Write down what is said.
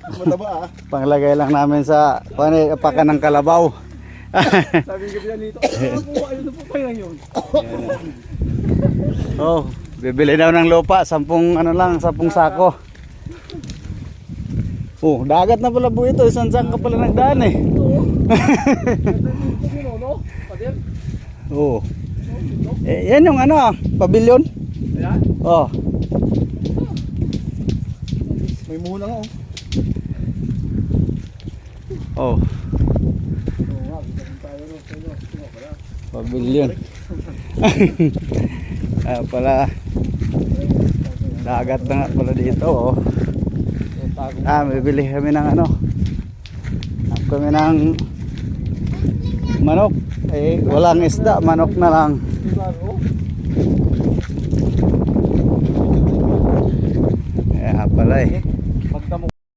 Mataba ah. Panglagay lang namin sa pakan ng kalabaw. Sabi ko yan dito. Ayun na po kayo yun. Oh, bibili daw ng lupa, 10 ano lang, 10 sako. Oh, dagat na pala po ito, isang ka pala nagdaan eh. Oh. Yan yung ano, pavilion. Ayan. Oh. May muna nga oh. Oh, pavilion. Ah, pala dagat na nga pala dito oh. Ah, bibili kami ng ano, kami ng manok. Eh, walang isda, manok na lang. Kaya pala eh.